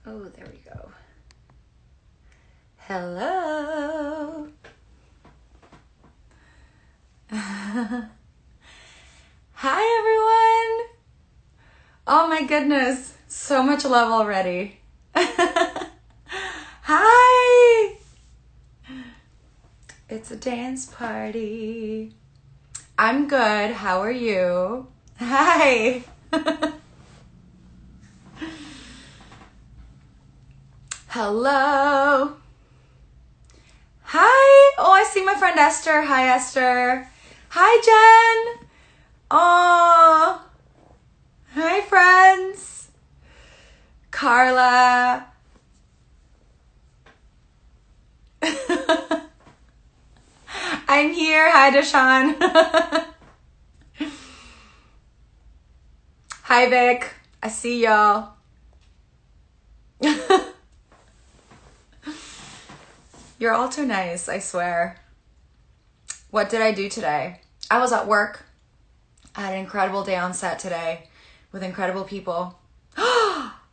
Oh, there we go. Hello. Hi, everyone. Oh my goodness. So much love already. Hi. It's a dance party. I'm good. How are you? Hi. Hello. Hi. Oh, I see my friend Esther. Hi, Esther. Hi, Jen. Oh. Hi, friends. Carla. I'm here. Hi, Deshaun. Hi, Vic. I see y'all. You're all too nice, I swear. What did I do today? I was at work. I had an incredible day on set today with incredible people.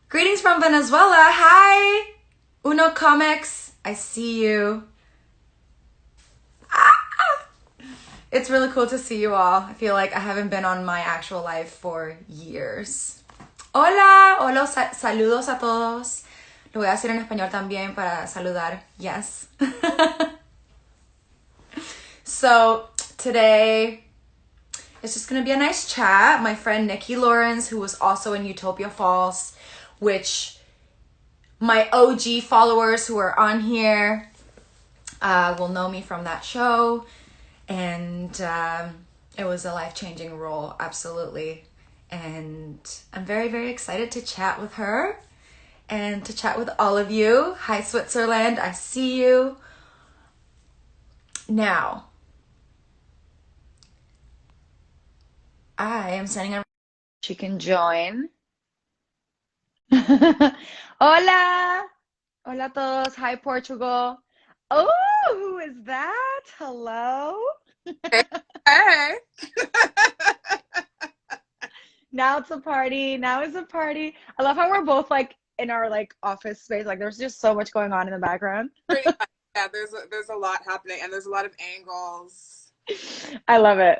Greetings from Venezuela. Hi. Uno Comics. I see you. It's really cool to see you all. I feel like I haven't been on my actual life for years. Hola. Hola. Saludos a todos. Lo voy a hacer en español también para saludar. Yes. So today it's just going to be a nice chat. My friend Nicky Lawrence, who was also in Utopia Falls, which my OG followers who are on here will know me from that show. And it was a life-changing role, absolutely. And I'm very, very excited to chat with her and to chat with all of you. Hi, Switzerland. I see you. Now, I am sending a... She can join. Hola. Hola a todos. Hi, Portugal. Oh, who is that? Hello. Hey. Now it's a party. Now it's a party. I love how we're both like in our like office space. Like there's just so much going on in the background. Pretty much. Yeah, there's a lot happening and there's a lot of angles. I love it.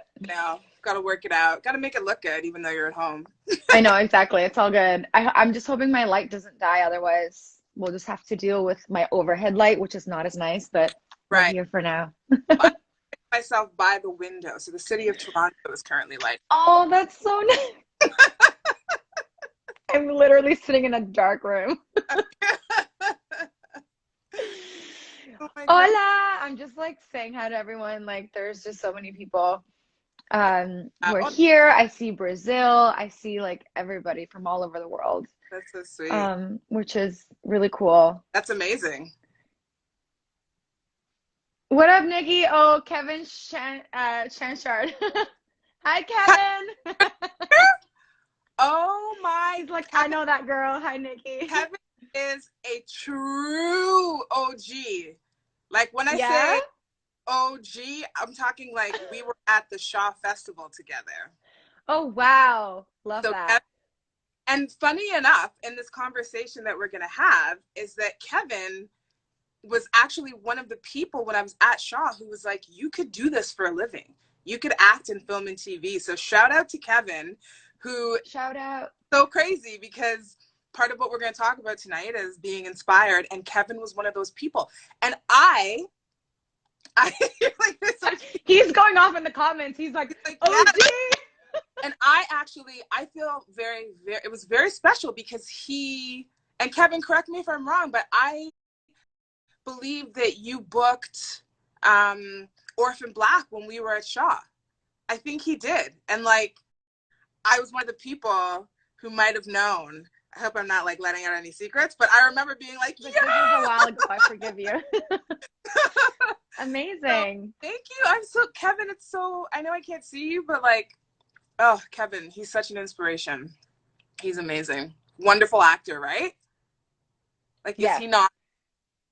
Got to work it out. Got to make it look good even though you're at home. I know exactly. It's all good. I'm just hoping my light doesn't die. Otherwise, we'll just have to deal with my overhead light, which is not as nice, but we're Right. here for now. I myself by the window. So the city of Toronto is currently lighting. Oh, that's so nice. I'm literally sitting in a dark room. Oh my God. Hola! I'm just like saying hi to everyone. Like, there's just so many people who are Oh, here. I see Brazil. I see like everybody from all over the world, that's so sweet. which is really cool. That's amazing. What up, Nikki? Oh, Kevin Chanchard. Hi, Kevin. Oh my, He's like, I Kevin, know that girl. Hi, Nikki. Kevin is a true OG. Like when I Yeah? say OG, I'm talking like we were at the Shaw Festival together. Oh, wow. Love So, that. and funny enough, in this conversation that we're going to have, is that Kevin was actually one of the people when I was at Shaw who was like, you could do this for a living. You could act in film and TV. So, shout out to Kevin, who Shout out. so crazy because part of what we're going to talk about tonight is being inspired. And Kevin was one of those people. And I like this. He's going off in the comments. He's like, Yeah. OG. And I feel very, very, it was very special because and Kevin, correct me if I'm wrong, but I believe that you booked Orphan Black when we were at Shaw. I think he did. And like, I was one of the people who might have known. I hope I'm not like letting out any secrets, but I remember being like, Like, yeah! this was a while ago. I forgive you. So, Amazing. thank you. Kevin, it's so, I know I can't see you, but like, oh, Kevin, he's such an inspiration. He's amazing. Wonderful actor, right? Like, is Yes. he not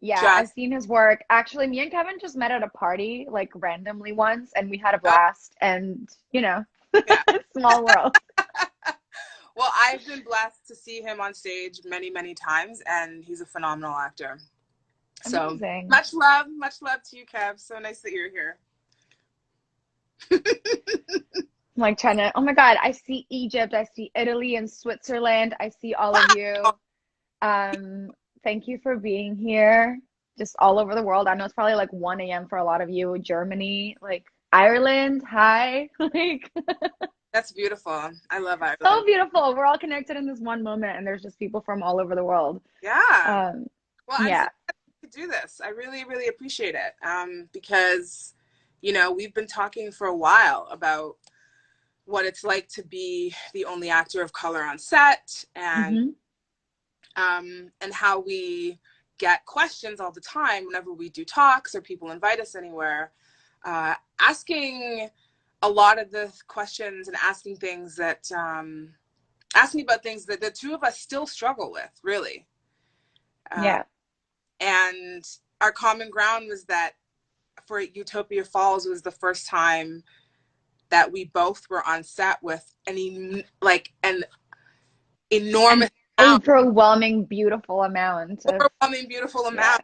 Yeah, I've just, seen his work. Actually, me and Kevin just met at a party, like randomly once, and we had a oh, blast. And, yeah. small world. Well, I've been blessed to see him on stage many, many times, and he's a phenomenal actor. So Amazing. much love to you, Kev. So nice that you're here. I'm like trying to, oh my God, I see Egypt, I see Italy and Switzerland, I see all of you. Um, Thank you for being here, just all over the world. I know it's probably like 1 a.m. for a lot of you. Germany, like Ireland, hi. Like That's beautiful. I love so Ireland. beautiful. We're all connected in this one moment, and there's just people from all over the world. Yeah. Um, Well, I'm so yeah, glad to do this. I really, really appreciate it. Because, we've been talking for a while about what it's like to be the only actor of color on set, hmm and how we get questions all the time whenever we do talks or people invite us anywhere, asking a lot of the questions and asking things that asking about things that the two of us still struggle with, really. yeah, And our common ground was that for Utopia Falls was the first time that we both were on set with an an enormous amount, overwhelming, beautiful amount of overwhelming, beautiful yeah, amount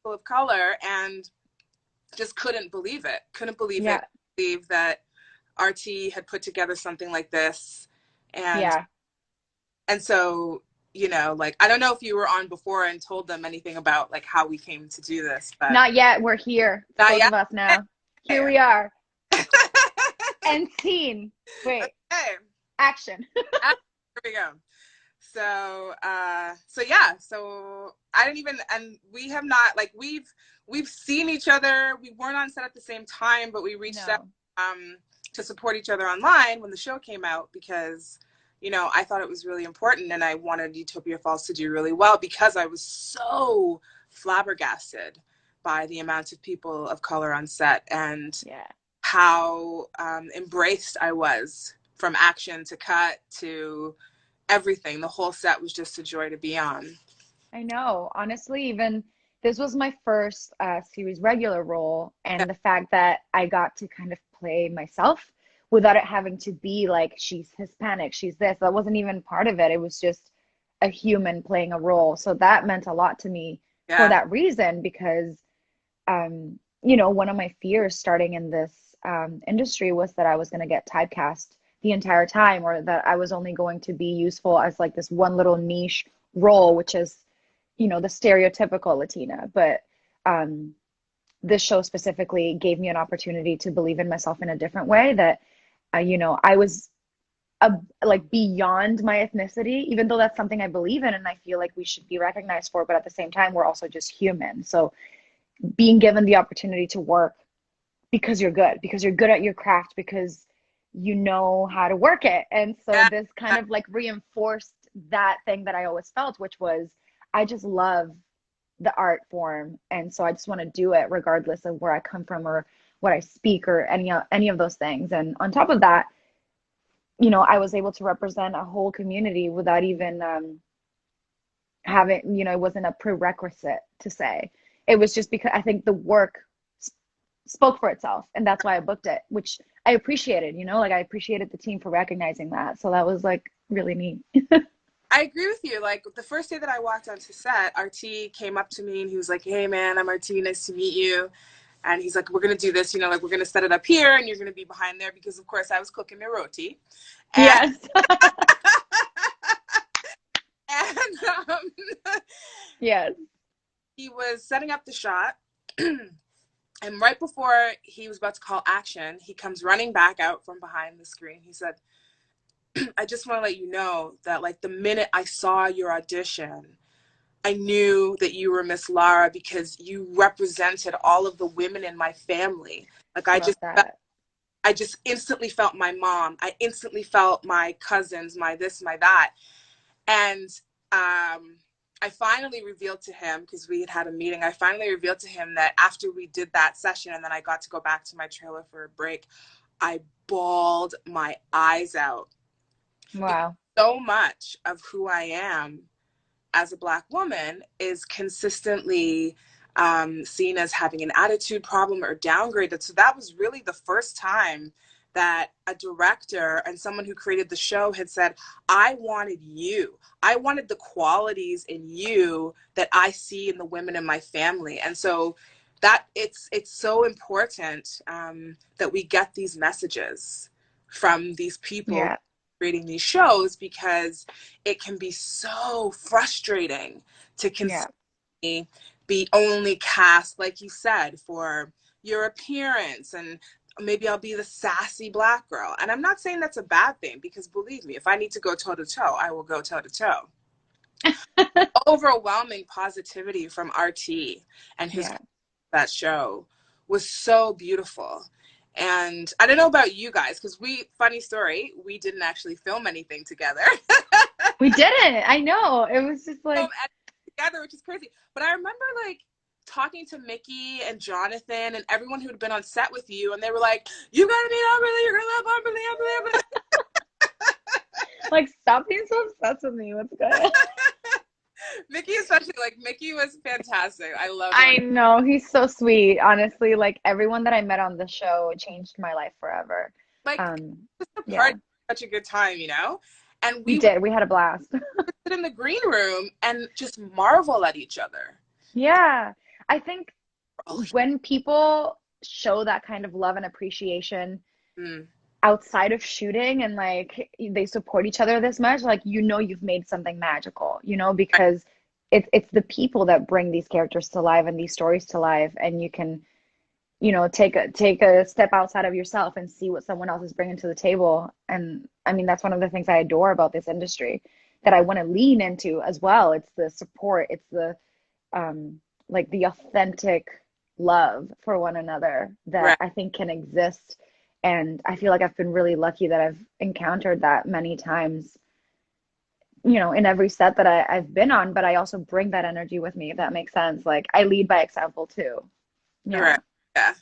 of color, and just couldn't believe it. Couldn't believe it. yeah, Believe that RT had put together something like this, and yeah. so I don't know if you were on before and told them anything about like how we came to do this, but Not yet. We're here. It's not both yet. of us now. Here we are. End scene. Wait, Okay. action. Here we go. So yeah, so I didn't even, and we have not, like, we've seen each other. We weren't on set at the same time, but we reached out No. to support each other online when the show came out, because I thought it was really important, and I wanted Utopia Falls to do really well, because I was so flabbergasted by the amount of people of color on set, and Yeah. how embraced I was, from action to cut to everything. The whole set was just a joy to be on. I know. Honestly, even this was my first series regular role, Yeah. and the fact that I got to kind of play myself without it having to be like she's Hispanic, she's this. That wasn't even part of it. It was just a human playing a role. So that meant a lot to me for Yeah. that reason, because one of my fears starting in this industry was that I was going to get typecast the entire time, or that I was only going to be useful as like this one little niche role, which is, the stereotypical Latina. But this show specifically gave me an opportunity to believe in myself in a different way, that, I was like beyond my ethnicity, even though that's something I believe in and I feel like we should be recognized for. But at the same time, we're also just human. So being given the opportunity to work because you're good at your craft, because you know how to work it. And so Yeah. this kind of like reinforced that thing that I always felt, which was I just love the art form. And so I just want to do it regardless of where I come from or what I speak or any of those things. And on top of that, I was able to represent a whole community without even having, it wasn't a prerequisite to say. It was just because I think the work spoke for itself, and that's why I booked it, which I appreciated. Like I appreciated the team for recognizing that. So that was like really neat. I agree with you. Like, the first day that I walked onto set, RT came up to me and he was like, "Hey man, I'm RT, nice to meet you." And he's like, "We're gonna do this, like, we're gonna set it up here and you're gonna be behind there," because of course I was cooking my roti. And Yes. and Yes. he was setting up the shot. And right before he was about to call action, he comes running back out from behind the screen. He said, "I just want to let you know that, like, the minute I saw your audition, I knew that you were Miss Lara because you represented all of the women in my family. Like, Love that. I just instantly felt my mom. I instantly felt my cousins, my this, my that." And I finally revealed to him, because we had a meeting, I finally revealed to him that after we did that session and then I got to go back to my trailer for a break, I bawled my eyes out. Because Wow. so much of who I am as a Black woman is consistently seen as having an attitude problem or downgraded. So that was really the first time that a director and someone who created the show had said, I wanted you. I wanted the qualities in you that I see in the women in my family. And so that it's so important that we get these messages from these people Yeah. creating these shows, because it can be so frustrating to Yeah. consistently be only cast, like you said, for your appearance, and maybe I'll be the sassy black girl. And I'm not saying that's a bad thing, because believe me, if I need to go toe to toe, I will go toe to toe. Overwhelming positivity from RT and his Yeah. that show was so beautiful. And I don't know about you guys, because funny story, we didn't actually film anything together. We didn't. I know. It was just like, Together, which is crazy. But I remember like talking to Mickey and Jonathan and everyone who'd been on set with you, and they were like, "You gotta meet Humberly. You're gonna love Humberly, Humberly, like, stop being so obsessed with me. What's good? Mickey, especially, like, Mickey was fantastic. I loved I him. know. He's so sweet. Honestly, like, everyone that I met on the show changed my life forever. Like, Um, just the yeah, party, such a good time, you know. And we we would did. We had a blast. sit in the green room and just marvel at each other. Yeah. I think Oh, when people show that kind of love and appreciation mm, outside of shooting and like they support each other this much, like you've made something magical, right, because it's the people that bring these characters to life and these stories to life, and you can, take a step outside of yourself and see what someone else is bringing to the table. And I mean, that's one of the things I adore about this industry that I want to lean into as well. It's the support, it's the like the authentic love for one another that right. I think can exist. And I feel like I've been really lucky that I've encountered that many times, in every set that I've been on, but I also bring that energy with me, if that makes sense. Like I lead by example too. Yeah. Right. Yeah.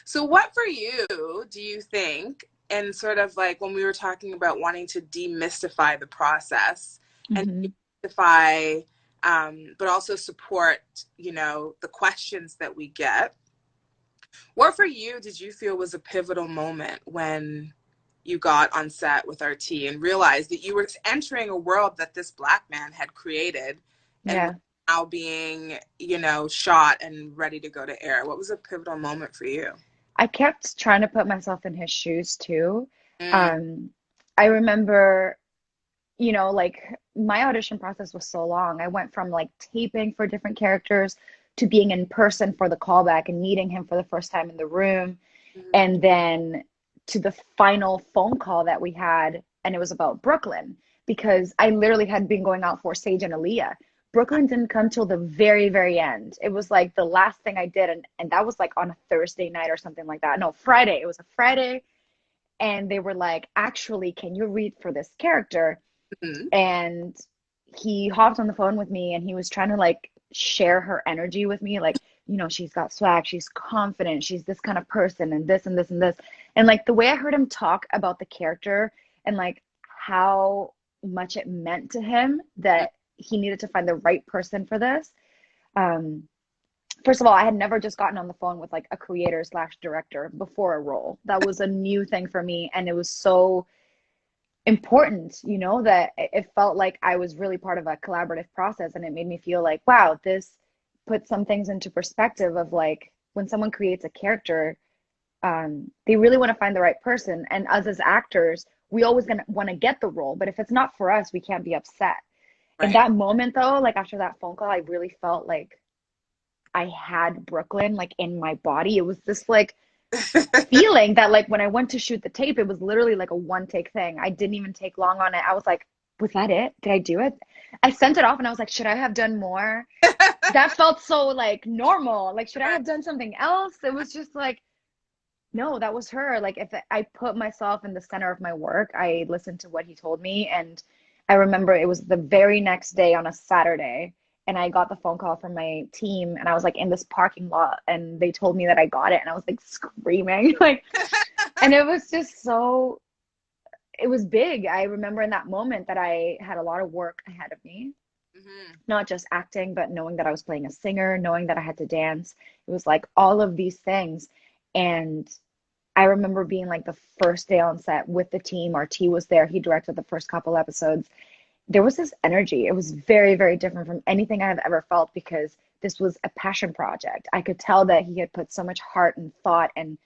So what for you do you think, and sort of like when we were talking about wanting to demystify the process and Hmm. demystify, but also support, the questions that we get, what for you did you feel was a pivotal moment when you got on set with RT and realized that you were entering a world that this black man had created and was Yeah. now being, shot and ready to go to air? What was a pivotal moment for you? I kept trying to put myself in his shoes too. Mm, Um, I remember, like my audition process was so long. I went from like taping for different characters to being in person for the callback and meeting him for the first time in the room, mhm. and then to the final phone call that we had, and it was about Brooklyn, because I literally had been going out for Sage and Aaliyah. Brooklyn didn't come till the very, very end. It was like the last thing I did, and that was like on a Thursday night or something like that. No, Friday. It was a Friday, and they were like, actually, can you read for this character? Mhm. And he hopped on the phone with me and he was trying to like share her energy with me, like, she's got swag, she's confident, she's this kind of person, and this and this and this. And like the way I heard him talk about the character and like how much it meant to him that he needed to find the right person for this. um First of all, I had never just gotten on the phone with like a creator slash director before a role. That was a new thing for me, and it was so important, that it felt like I was really part of a collaborative process, and it made me feel like, wow, this puts some things into perspective of like when someone creates a character, they really want to find the right person. And us as actors, we always gonna want to get the role, but if it's not for us, we can't be upset. In Right. that moment though, like after that phone call, I really felt like I had Brooklyn like in my body. It was this like feeling that like when I went to shoot the tape, it was literally like a one take thing. I didn't even take long on it. I was like, was that it? Did I do it? I sent it off and I was like, should I have done more? That felt so like normal. Like, should I have done something else? It was just like, no, that was her. Like, if I put myself in the center of my work, I listened to what he told me. And I remember it was the very next day on a Saturday. And I got the phone call from my team, and I was like in this parking lot, and they told me that I got it, and I was like screaming, like, and it was just so, it was big. I remember in that moment that I had a lot of work ahead of me, Mhm. not just acting, but knowing that I was playing a singer, knowing that I had to dance. It was like all of these things. And I remember being like the first day on set with the team. Our T was there. He directed the first couple episodes. There was this energy. It was very, very different from anything I have ever felt because this was a passion project. I could tell that he had put so much heart and thought and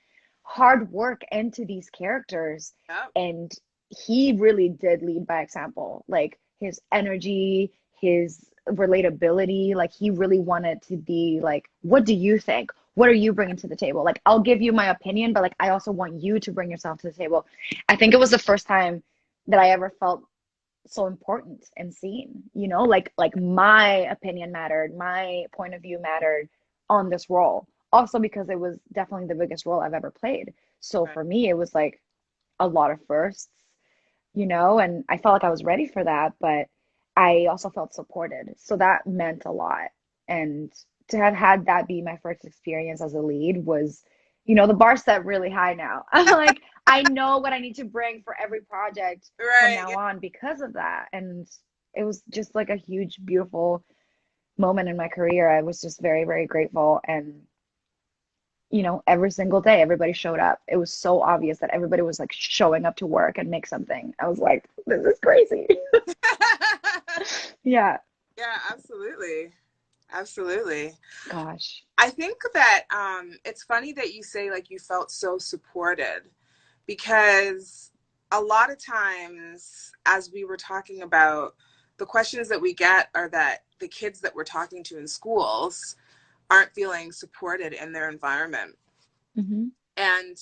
hard work into these characters. Yep. And he really did lead by example. Like his energy, his relatability, like he really wanted to be like, what do you think? What are you bringing to the table? Like, I'll give you my opinion, but like, I also want you to bring yourself to the table. I think it was the first time that I ever felt so important and seen, you know, like my opinion mattered, my point of view mattered on this role. Also because it was definitely the biggest role I've ever played. So Right. for me, it was like a lot of firsts, you know, and I felt like I was ready for that, but I also felt supported. So that meant a lot. And to have had that be my first experience as a lead was, you know, the bar set really high now. I'm like, I know what I need to bring for every project from Right. now Yeah. on because of that. And it was just like a huge, beautiful moment in my career. I was just very, very grateful. And you know, every single day, everybody showed up. It was so obvious that everybody was like showing up to work and make something. I was like, this is crazy. Yeah. Yeah, absolutely. Absolutely. Gosh. I think that it's funny that you say like you felt so supported because a lot of times, as we were talking about, the questions that we get are that the kids that we're talking to in schools aren't feeling supported in their environment. Hmm. And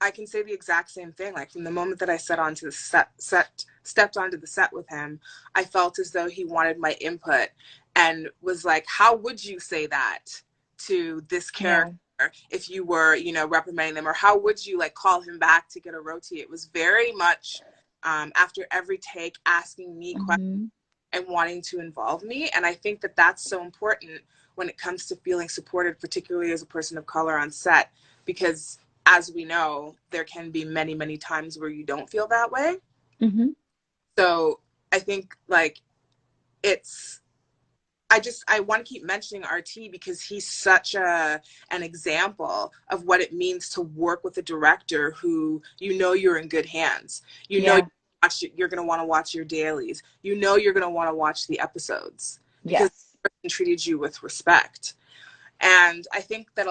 I can say the exact same thing. Like from the moment that I stepped onto the set with him, I felt as though he wanted my input and was like, "How would you say that to this Yeah. character if you were, reprimanding them, or how would you like call him back to get a roti?" It was very much after every take asking me questions Hmm. and wanting to involve me, and I think that that's so important when it comes to feeling supported, particularly as a person of color on set, because as we know, there can be many, many times where you don't feel that way. Hmm. So I think like it's I want to keep mentioning RT because he's such an example of what it means to work with a director who you're in good hands. Yeah. You're going to want to watch your dailies. You're going to want to watch the episodes because Yes. the person treated you with respect. And I think that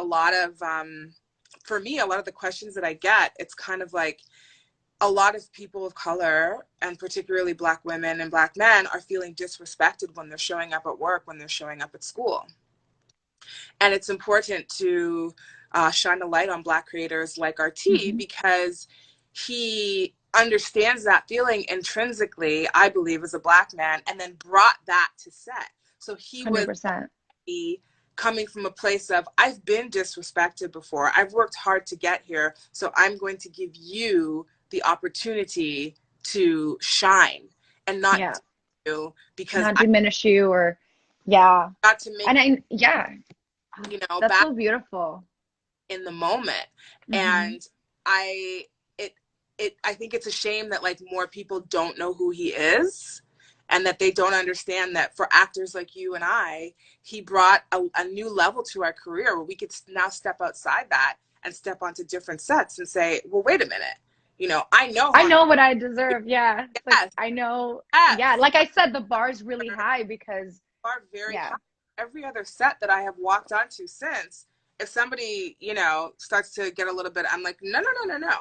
for me, a lot of the questions that I get, it's kind of like a lot of people of color, and particularly Black women and Black men, are feeling disrespected when they're showing up at work, when they're showing up at school. And it's important to shine a light on Black creators like RT Hmm. because he understands that feeling intrinsically, I believe, as a Black man, and then brought that to set. So he was 100%. coming from a place of, I've been disrespected before. I've worked hard to get here. So I'm going to give you the opportunity to shine and not Yeah. you because Not I diminish you or, yeah. got to make, And yeah, that's back so beautiful. in the moment. Hmm. And I, it, I think it's a shame that like more people don't know who he is and that they don't understand that for actors like you and I, he brought a new level to our career where we could now step outside that and step onto different sets and say, well, wait a minute, I know I how know what I deserve. Yeah. It's like, yes, I know. Yeah. yes, Like I said, the bar's really high because, are very high. yeah. Every other set that I have walked onto since, if somebody, starts to get a little bit, I'm like, no, no, no, no, no.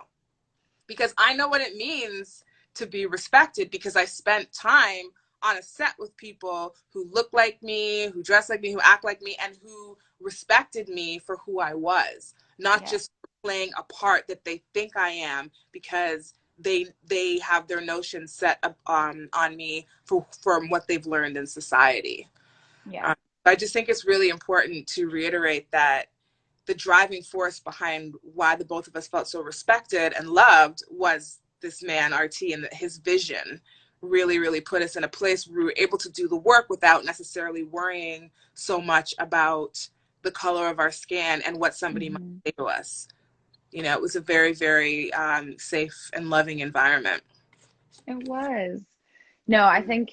Because I know what it means to be respected because I spent time on a set with people who look like me, who dress like me, who act like me, and who respected me for who I was, not Yeah. just playing a part that they think I am because they have their notions set up on me from what they've learned in society. Yeah. Um, I just think it's really important to reiterate that the driving force behind why the both of us felt so respected and loved was this man RT, and his vision really, really put us in a place where we were able to do the work without necessarily worrying so much about the color of our skin and what somebody might Hmm. say to us. It was a very, very safe and loving environment. It was. No, I think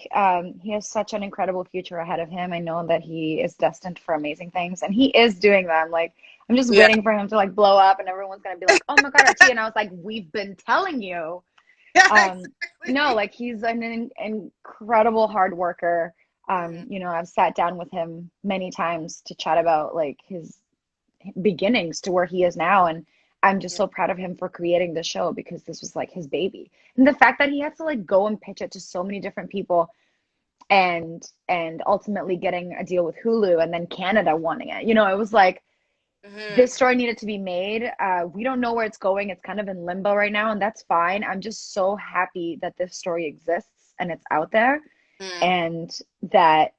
he has such an incredible future ahead of him. I know that he is destined for amazing things, and he is doing them. Like, I'm just Yeah. waiting for him to like blow up, and everyone's gonna be like, "Oh my God, RT!" And I was like, "We've been telling you." Yeah, No, exactly. like he's an incredible hard worker. Mhm. I've sat down with him many times to chat about like his beginnings to where he is now, and I'm just Yeah. so proud of him for creating the show because this was like his baby. And the fact that he had to like go and pitch it to so many different people and ultimately getting a deal with Hulu and then Canada wanting it. It was like Mhm. this story needed to be made. We don't know where it's going. It's kind of in limbo right now, and that's fine. I'm just so happy that this story exists and it's out there, Mhm. and that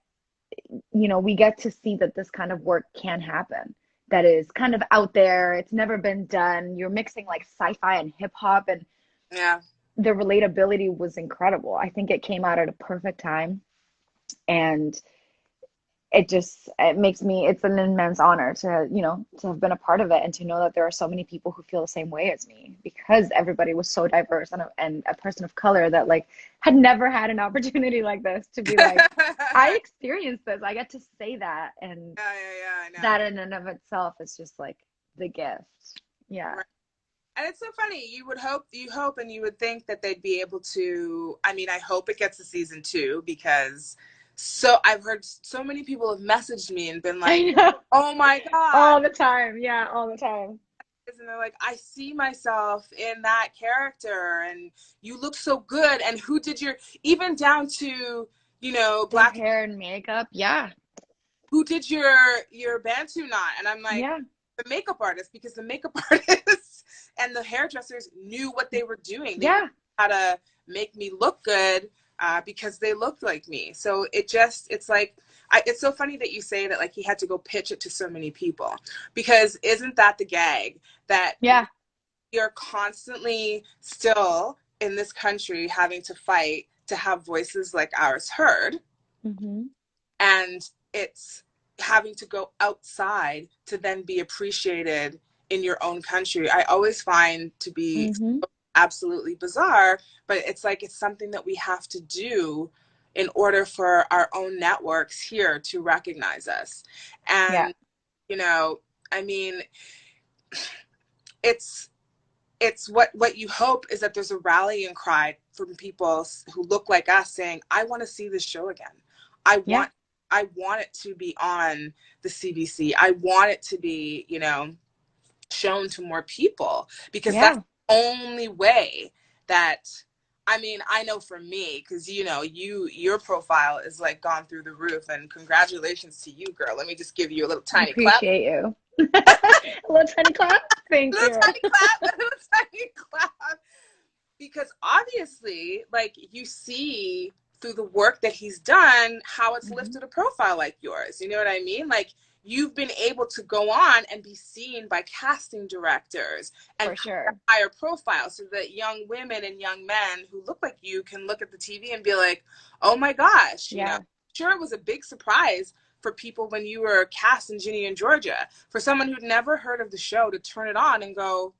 we get to see that this kind of work can happen. That is kind of out there. It's never been done. You're mixing like sci-fi and hip hop, and Yeah. the relatability was incredible. I think it came out at a perfect time, and it makes me it's an immense honor to have been a part of it and to know that there are so many people who feel the same way as me because everybody was so diverse and a person of color that like had never had an opportunity like this to be like I Yeah, experienced this. I get to say that, and yeah, yeah, I that know. in and of itself is just like the gift. Yeah. Right. And it's so funny. You hope, and you would think that they'd be able to. I mean, I hope it gets a season two because I've heard so many people have messaged me and been I like, know. "Oh my God." All the time. Yeah, all the time. And they're like, I see myself in that character, and you look so good. And who did even down to, The Black, hair and makeup. Yeah. who did your Bantu knot? And I'm like, Yeah. the makeup artist, because the makeup artists and the hairdressers knew what they were doing. They knew Yeah. how to make me look good because they looked like me. So it's like, it's so funny that you say that like he had to go pitch it to so many people because isn't that the gag that Yeah. we are constantly still in this country having to fight to have voices like ours heard, Mm-hmm. and it's having to go outside to then be appreciated in your own country. I always find to be Mm-hmm. absolutely bizarre, but it's like it's something that we have to do in order for our own networks here to recognize us. Yeah. And you know I mean, it's what you hope is that there's a rallying cry from people who look like us saying, I want to see this show again. I Yeah. want I want it to be on the CBC. I want it to be, shown to more people because that's Yeah. the only way that I mean, I know for me, because your profile is like gone through the roof, and congratulations to you, girl. Let me just give you a little I tiny clap. appreciate you. A little tiny clap. Thank Little you. tiny clap, little tiny clap. Because obviously, like you see through the work that he's done, how it's Hmm. lifted a profile like yours. You know what I mean? Like you've been able to go on and be seen by casting directors and For sure. higher profile so that young women and young men who look like you can look at the TV and be like, oh my gosh, Yeah. sure, it was a big surprise for people when you were cast in Ginny and Georgia. For someone who'd never heard of the show to turn it on and go,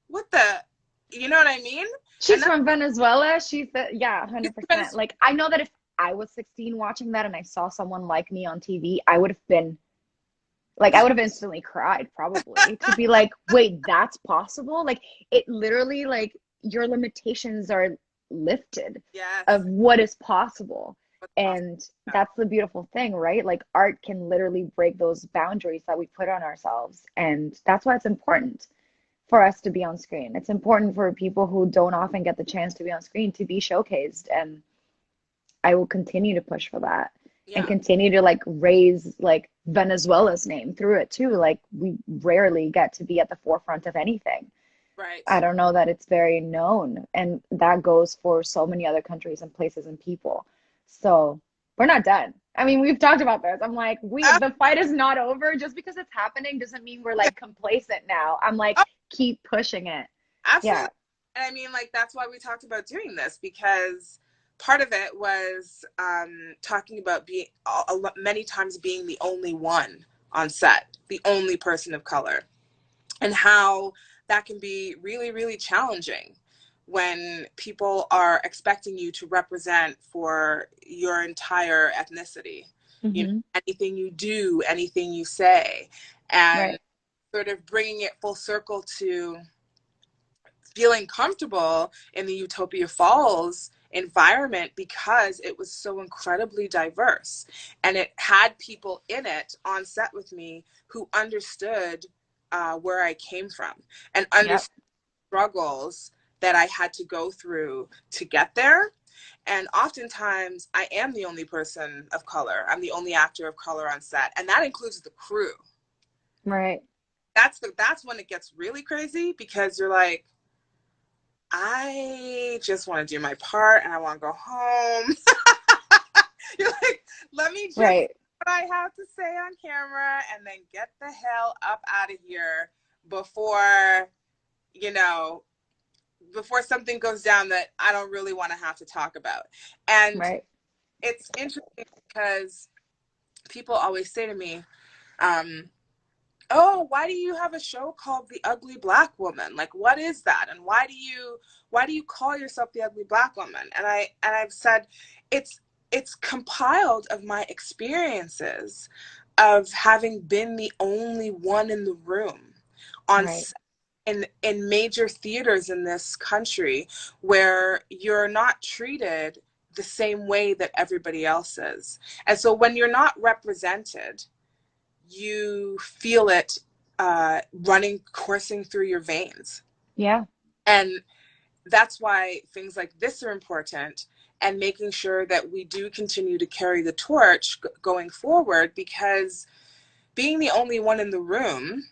what the, you know what I mean? And She's from Venezuela. She's yeah, that's 100%. Like I know that if I was 16 watching that and I saw someone like me on TV, I would have been like I would have instantly cried probably to be like, "Wait, that's possible?" Like it literally like your limitations are lifted yes, of what is possible. what's possible. And that's the beautiful thing, right? Like art can literally break those boundaries that we put on ourselves. And that's why it's important for us to be on screen. It's important for people who don't often get the chance to be on screen to be showcased. And I will continue to push for that and Yeah, continue to like raise like Venezuela's name through it too. Like we rarely get to be at the forefront of anything. right. I don't know that it's very known. And that goes for so many other countries and places and people. So we're not done. I mean, we've talked about this. I'm like, Oh, the fight is not over. Just because it's happening doesn't mean we're like complacent now. I'm like, oh, keep pushing it. absolutely. Yeah. And I mean, like, that's why we talked about doing this because part of it was talking about being many times being the only one on set, the only person of color, and how that can be really, really challenging when people are expecting you to represent for your entire ethnicity. You know, Mm-hmm. anything you do, anything you say, and Right. sort of bringing it full circle to feeling comfortable in the Utopia Falls environment because it was so incredibly diverse, and it had people in it on set with me who understood where I came from and Yep. understood struggles that I had to go through to get there. And oftentimes I am the only person of color. I'm the only actor of color on set, and that includes the crew. Right. That's when it gets really crazy, because you're like, I just want to do my part and I want to go home. You're like, let me just say Right. what I have to say on camera and then get the hell up out of here before, you know, before something goes down that I don't really want to have to talk about. And Right. it's interesting because people always say to me, um, oh, why do you have a show called The Ugly Black Woman? Like, what is that? And why do you call yourself The Ugly Black Woman? And I've said it's compiled of my experiences of having been the only one in the room on Right. in major theaters in this country, where you're not treated the same way that everybody else is. And so when you're not represented, you feel it coursing through your veins. Yeah. And that's why things like this are important, and making sure that we do continue to carry the torch going forward, because being the only one in the room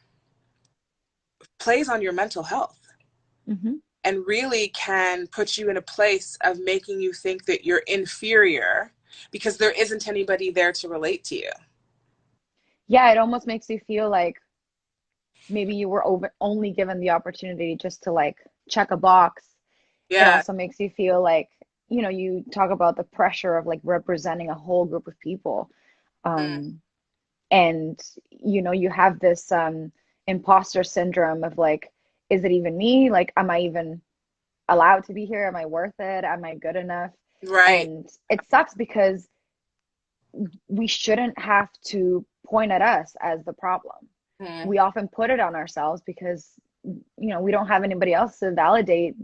plays on your mental health Mm-hmm. and really can put you in a place of making you think that you're inferior because there isn't anybody there to relate to you. Yeah, it almost makes you feel like maybe you were only given the opportunity just to like check a box. It Yeah. also makes you feel like, you talk about the pressure of like representing a whole group of people. Mm. Um, and you have this imposter syndrome of like, is it even me? Like, am I even allowed to be here? Am I worth it? Am I good enough? Right. And it sucks because we shouldn't have to point at us as the problem. Mm. We often put it on ourselves because we don't have anybody else to validate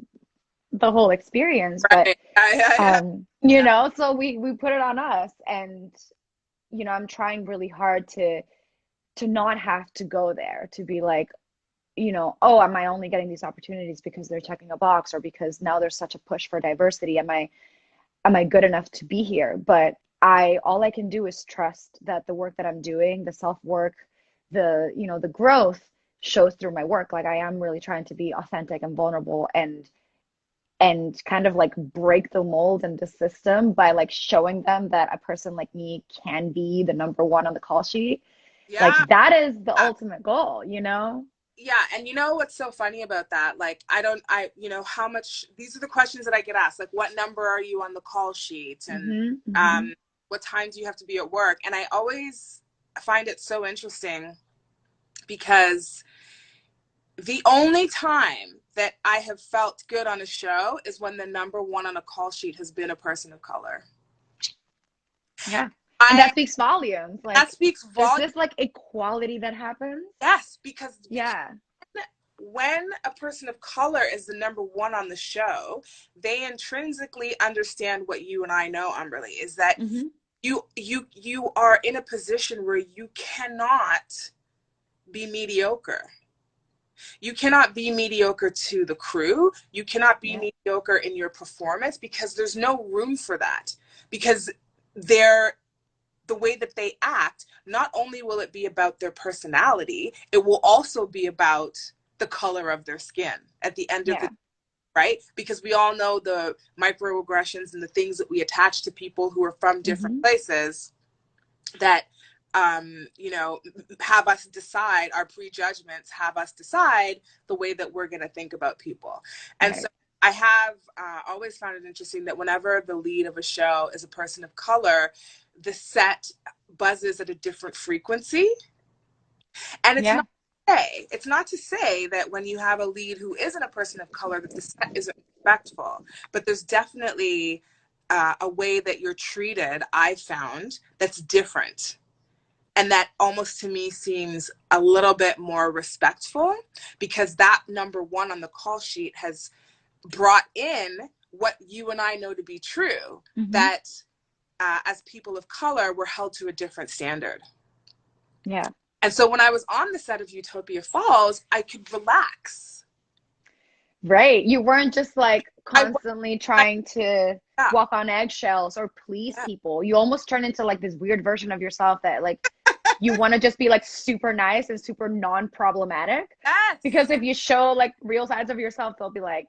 the whole experience. But Right. Yeah. Yeah. so we put it on us. And I'm trying really hard to not have to go there, to be like, oh, am I only getting these opportunities because they're checking a box, or because now there's such a push for diversity? Am I good enough to be here? But all I can do is trust that the work that I'm doing, the self-work, the growth shows through my work. Like, I am really trying to be authentic and vulnerable, and kind of like break the mold and the system by like showing them that a person like me can be the number one on the call sheet. Like, Yeah. that is the ultimate goal. Yeah. And you know what's so funny about that? Like, how much, these are the questions that I get asked. Like, what number are you on the call sheet? And Hmm. Hmm. what time do you have to be at work? And I always find it so interesting, because the only time that I have felt good on a show is when the number one on a call sheet has been a person of color. Yeah. And I that speaks volumes. That Like, speaks there's volume. this like equality that happens. Yes, because Yeah. when a person of color is the number one on the show, they intrinsically understand what you and I know, Humberly, is that Hmm. you are in a position where you cannot be mediocre. You cannot be mediocre to the crew. You cannot be Yeah. mediocre in your performance, because there's no room for that. Because they're the way that they act, not only will it be about their personality, it will also be about the color of their skin at the end of the Yeah. day, right? Because we all know the microaggressions and the things that we attach to people who are from different Hmm. places that have us decide, our prejudgments have us decide the way that we're going to think about people. And so Right. I have always found it interesting that whenever the lead of a show is a person of color, the set buzzes at a different frequency. And Yeah. it's not to say that when you have a lead who isn't a person of color, that the set isn't respectful. But there's definitely a way that you're treated, I found, that's different. And that almost to me seems a little bit more respectful, because that number one on the call sheet has brought in what you and I know to be true, that as people of color, we're held to a different standard. Yeah. And so when I was on the set of Utopia Falls, I could relax. Right. You weren't just like constantly trying to Yeah. walk on eggshells or please people. You almost turn into like this weird version of yourself that like you want to just be like super nice and super non-problematic. Yes. Because if you show like real sides of yourself, they'll be like,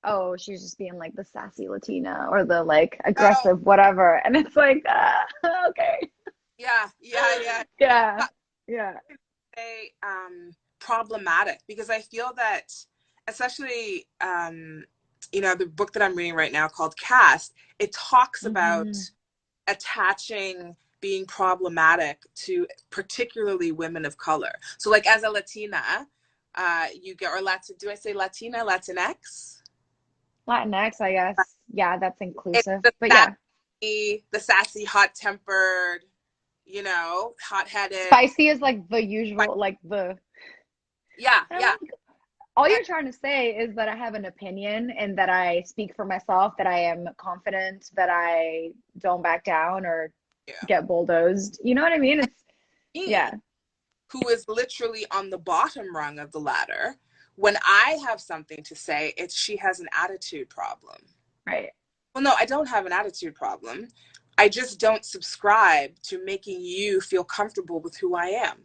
oh, she's just being like the sassy Latina or the like aggressive whatever. And it's like, okay. Yeah. Yeah. Say problematic, because I feel that, especially the book that I'm reading right now called Cast, it talks about attaching being problematic to particularly women of color. So like as a Latina, you get, or Latin, do I say Latina, Latinx? Latinx, I guess. Yeah, that's inclusive. But yeah. The sassy, hot-tempered, hot-headed. Spicy is like the usual, like the... Yeah. All you're trying to say is that I have an opinion and that I speak for myself, that I am confident, that I don't back down or get bulldozed. You know what I mean? It's who is literally on the bottom rung of the ladder. When I have something to say, it's she has an attitude problem. Right. Well, no, I don't have an attitude problem. I just don't subscribe to making you feel comfortable with who I am.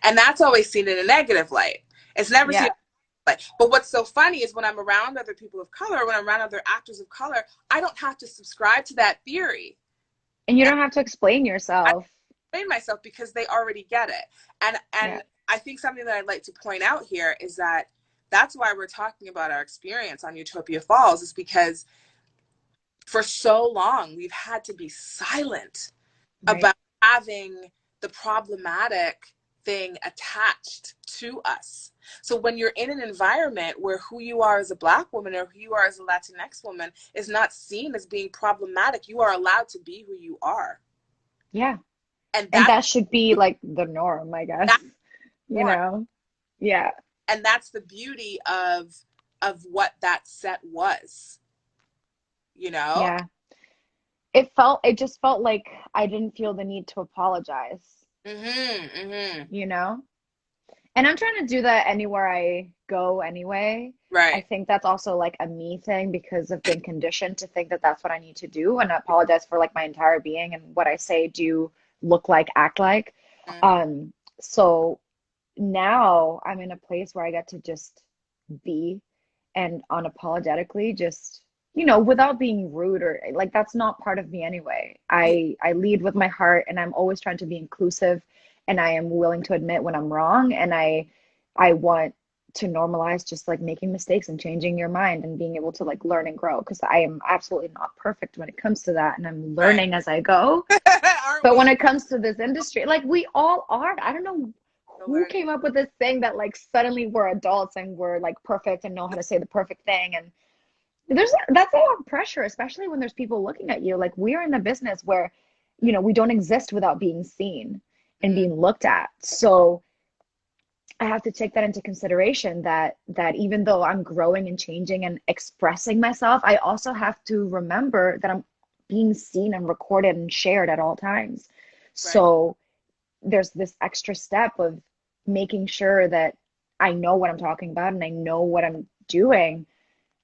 And that's always seen in a negative light. It's never seen in a negative light. But what's so funny is when I'm around other people of color, when I'm around other actors of color, I don't have to subscribe to that theory. And you don't have to explain yourself. I explain myself because they already get it. And I think something that I'd like to point out here is that that's why we're talking about our experience on Utopia Falls, is because for so long we've had to be silent about having the problematic thing attached to us. So when you're in an environment where who you are as a Black woman or who you are as a Latinx woman is not seen as being problematic, you are allowed to be who you are. Yeah. And that should be like the norm, I guess. You know? Yeah. And that's the beauty of what that set was. You know? Yeah. It just felt like I didn't feel the need to apologize. You know? And I'm trying to do that anywhere I go anyway. Right. I think that's also like a me thing because I've been conditioned to think that that's what I need to do and apologize for like my entire being and what I say, do, look like, act like. So now I'm in a place where I get to just be and unapologetically just, without being rude or like, that's not part of me anyway. I lead with my heart and I'm always trying to be inclusive and I am willing to admit when I'm wrong. And I want to normalize just like making mistakes and changing your mind and being able to like learn and grow, because I am absolutely not perfect when it comes to that. And I'm learning as I go. But when it comes to this industry, like we all are, I don't know who came up with this thing that like suddenly we're adults and we're like perfect and know how to say the perfect thing. And that's a lot of pressure, especially when there's people looking at you. Like we're in a business where, we don't exist without being seen and being looked at. So I have to take that into consideration that even though I'm growing and changing and expressing myself, I also have to remember that I'm being seen and recorded and shared at all times. Right. So there's this extra step of making sure that I know what I'm talking about and I know what I'm doing.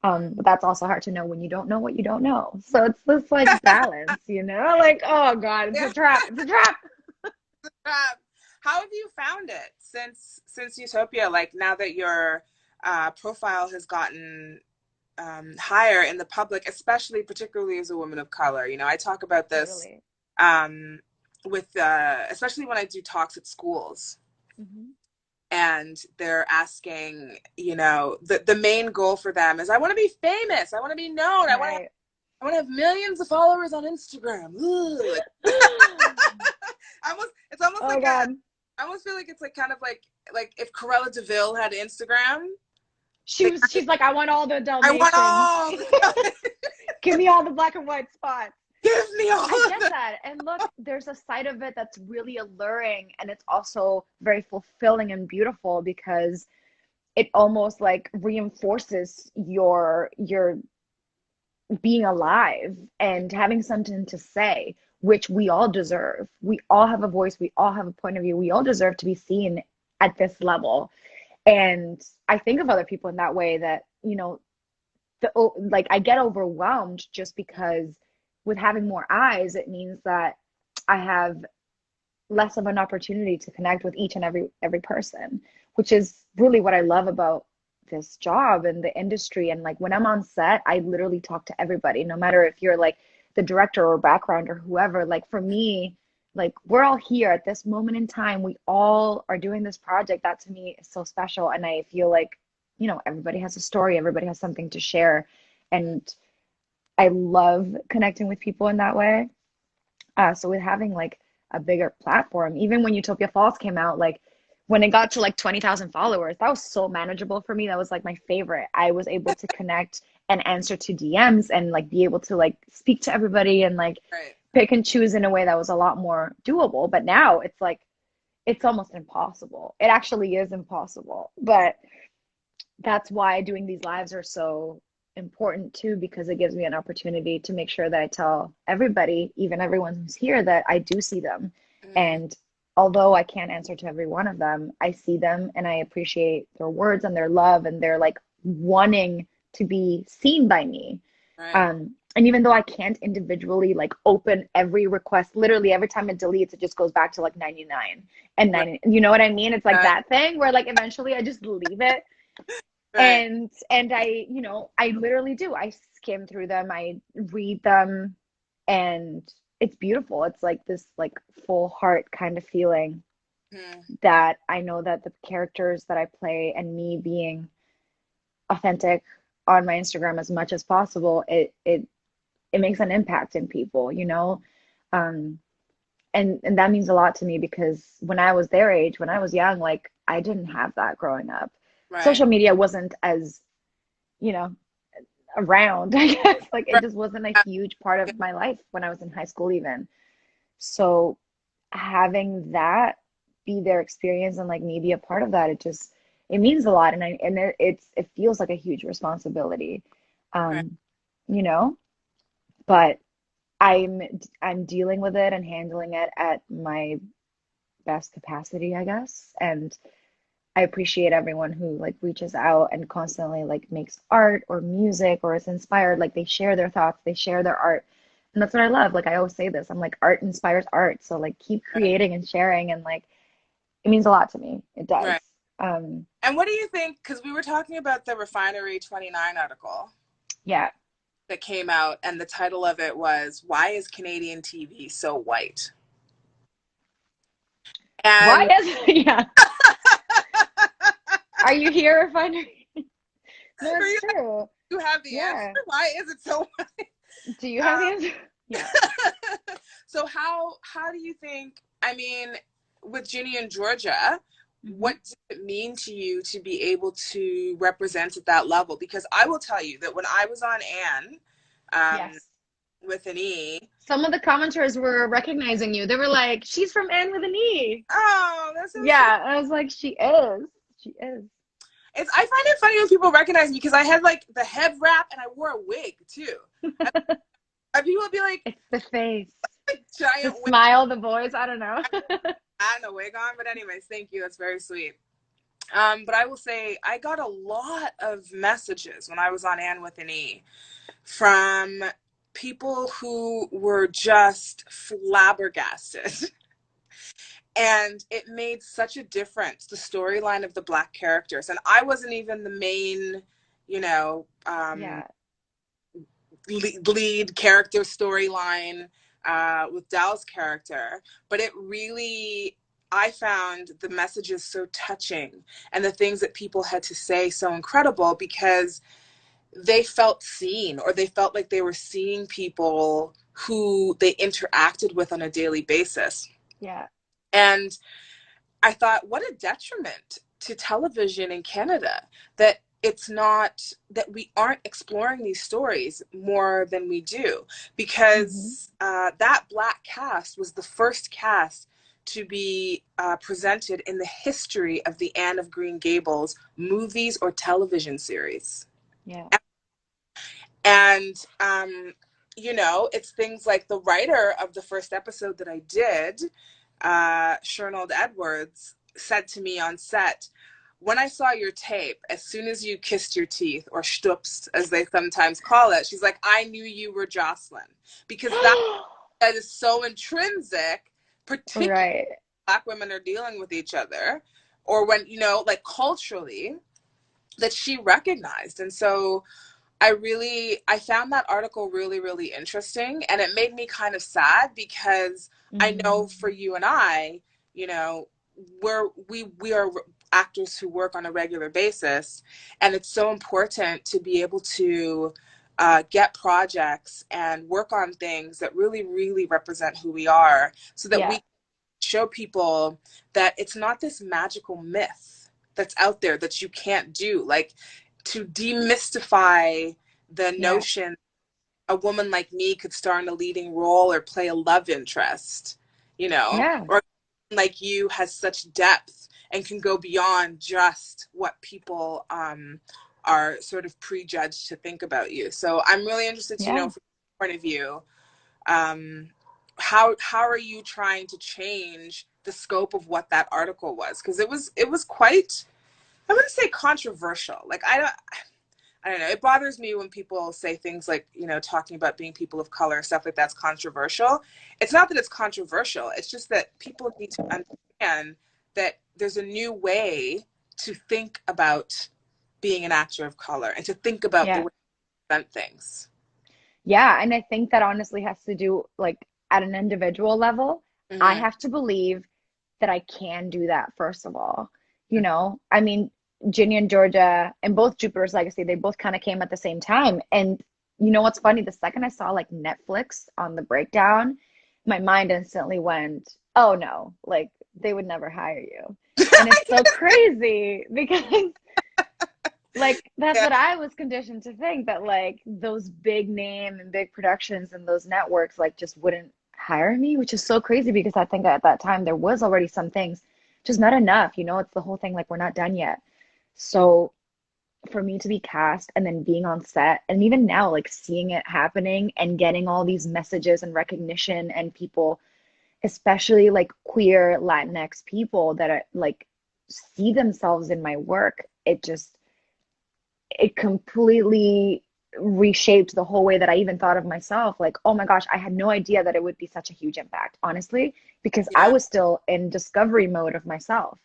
But that's also hard to know when you don't know what you don't know. So it's this like balance, like, oh God, it's a trap. It's a trap. It's a trap. How have you found it since Utopia? Like now that your profile has gotten higher in the public, particularly as a woman of color. I talk about this with especially when I do talks at schools. And they're asking, the main goal for them is I want to be famous. I want to be known. I want to have millions of followers on Instagram. It's almost oh like God. I almost feel like it's like kind of like if Cruella de Vil had Instagram, She's like, I want all the I want Dalmatians. all. Give me all the black and white spots. Give me all. I get that. And look, there's a side of it that's really alluring, and it's also very fulfilling and beautiful because it almost like reinforces your being alive and having something to say, which we all deserve. We all have a voice, we all have a point of view, we all deserve to be seen at this level. And I think of other people in that way, that, you know, like I get overwhelmed just because with having more eyes, it means that I have less of an opportunity to connect with each and every person, which is really what I love about this job and the industry. And like when I'm on set, I literally talk to everybody, no matter if you're like the director or background or whoever. Like for me, like we're all here at this moment in time. We all are doing this project. That to me is so special. And I feel like, you know, everybody has a story, everybody has something to share. And I love connecting with people in that way. So with having like a bigger platform, even when Utopia Falls came out, like when it got to like 20,000 followers, that was so manageable for me. That was like my favorite. I was able to connect and answer to DMs and like be able to like speak to everybody and like Right. pick and choose in a way that was a lot more doable. But now it's like, it's almost impossible. It actually is impossible. But that's why doing these lives are so important too, because it gives me an opportunity to make sure that I tell everybody, even everyone who's here, that I do see them. Mm. And although I can't answer to every one of them, I see them and I appreciate their words and their love and their like wanting to be seen by me. Right. And even though I can't individually like open every request, literally every time it deletes, it just goes back to like 99 and Right. 90. You know what I mean? It's like Right. that thing where like eventually I just leave it. Right. And I, you know, I literally do. I skim through them, I read them, and it's beautiful. It's like this like full heart kind of feeling Mm. that I know that the characters that I play and me being authentic on my Instagram as much as possible, it makes an impact in people, you know? Um, and that means a lot to me because when I was their age, when I was young, like I didn't have that growing up. Right. Social media wasn't as, you know, around, I guess. Like it Right. just wasn't a huge part of my life when I was in high school even. So having that be their experience and like me be a part of that, it means a lot. And it feels like a huge responsibility. Right. Um, you know, but I'm I'm dealing with it and handling it at my best capacity, I guess. And I appreciate everyone who like reaches out and constantly like makes art or music or is inspired. Like they share their thoughts, they share their art. And that's what I love. Like I always say this, I'm like art inspires art. So like keep Right. creating and sharing and like it means a lot to me. It does. Right. And what do you think? Because we were talking about the Refinery 29 article Yeah. that came out, and the title of it was "Why is Canadian TV so white?" Why And is yeah. Are you here, Refinery? No, for it's you, true. you have the answer. Yeah. Why is it so white? Do you have the Um, answer? Yeah. so how do you think? I mean, with Ginny and Georgia, Hmm. what does it mean to you to be able to represent at that level? Because I will tell you that when I was on Anne, Yes. with an E. Some of the commenters were recognizing you. They were like, she's from Anne with an E. Oh, that's so sweet. Yeah. I was like, she is. She is. I find it funny when people recognize me because I had like the head wrap and I wore a wig too. And people would be like, It's the face, the giant wig. smile, the voice. I don't know. I had no wig on, but anyways, thank you. That's very sweet. But I will say I got a lot of messages when I was on Anne with an E from people who were just flabbergasted. And it made such a difference, the storyline of the Black characters. And I wasn't even the main, you know, Yeah. lead character storyline with Dow's character. But it really, I found the messages so touching and the things that people had to say so incredible because they felt seen, or they felt like they were seeing people who they interacted with on a daily basis. Yeah. And I thought, what a detriment to television in Canada that it's not that we aren't exploring these stories more than we do, Hmm. because that Black cast was the first cast to be presented in the history of the Anne of Green Gables movies or television series. Yeah. And, it's things like the writer of the first episode that I did, Shernold Edwards, said to me on set, when I saw your tape, as soon as you kissed your teeth, or stupst, as they sometimes call it, she's like, I knew you were Jocelyn. Because that is so intrinsic, particularly Right. Black women are dealing with each other, or when, like culturally, that she recognized. And so I found that article really, really interesting, and it made me kind of sad because I know Hmm. for you and I, you know, we are actors who work on a regular basis, and it's so important to be able to get projects and work on things that really, really represent who we are, so that Yeah. we show people that it's not this magical myth that's out there that you can't do. Like, to demystify the Yeah. notion a woman like me could star in a leading role or play a love interest, Yeah. or like you has such depth and can go beyond just what people are sort of prejudged to think about you. So I'm really interested to know Yeah. from your point of view, um, how are you trying to change the scope of what that article was? Because it was quite, I wouldn't say controversial. Like, I don't know. It bothers me when people say things like, talking about being people of color, stuff like that's controversial. It's not that it's controversial. It's just that people need to understand that there's a new way to think about being an actor of color and to think about the Yeah. way we present things. Yeah. And I think that honestly has to do like at an individual level. I Mm-hmm. have to believe that I can do that, first of all. I mean, Ginny and Georgia and both Jupiter's Legacy, they both kind of came at the same time. And you know what's funny? The second I saw like Netflix on the breakdown, my mind instantly went, oh no, like they would never hire you. And it's so crazy because like that's Yeah, what I was conditioned to think, that like those big name and big productions and those networks like just wouldn't hire me, which is so crazy because I think at that time there was already some things, just not enough, it's the whole thing like we're not done yet. So for me to be cast and then being on set and even now like seeing it happening and getting all these messages and recognition and people, especially like queer Latinx people that are like see themselves in my work, it completely reshaped the whole way that I even thought of myself. Like, oh my gosh, I had no idea that it would be such a huge impact, honestly, because I yeah, was still in discovery mode of myself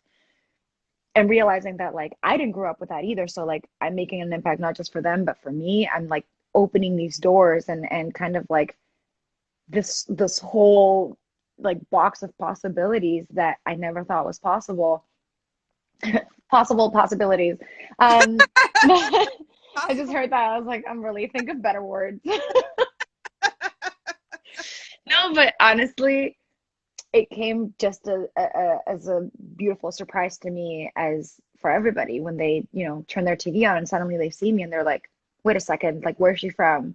and realizing that like I didn't grow up with that either. So like I'm making an impact not just for them, but for me. I'm like opening these doors and kind of like this whole like box of possibilities that I never thought was possible. Possible possibilities. Um, I just possible. heard that. I was like, I'm really think of better words. No, but honestly, it came just as a beautiful surprise to me as for everybody when they, turn their TV on and suddenly they see me and they're like, wait a second, like, where's she from?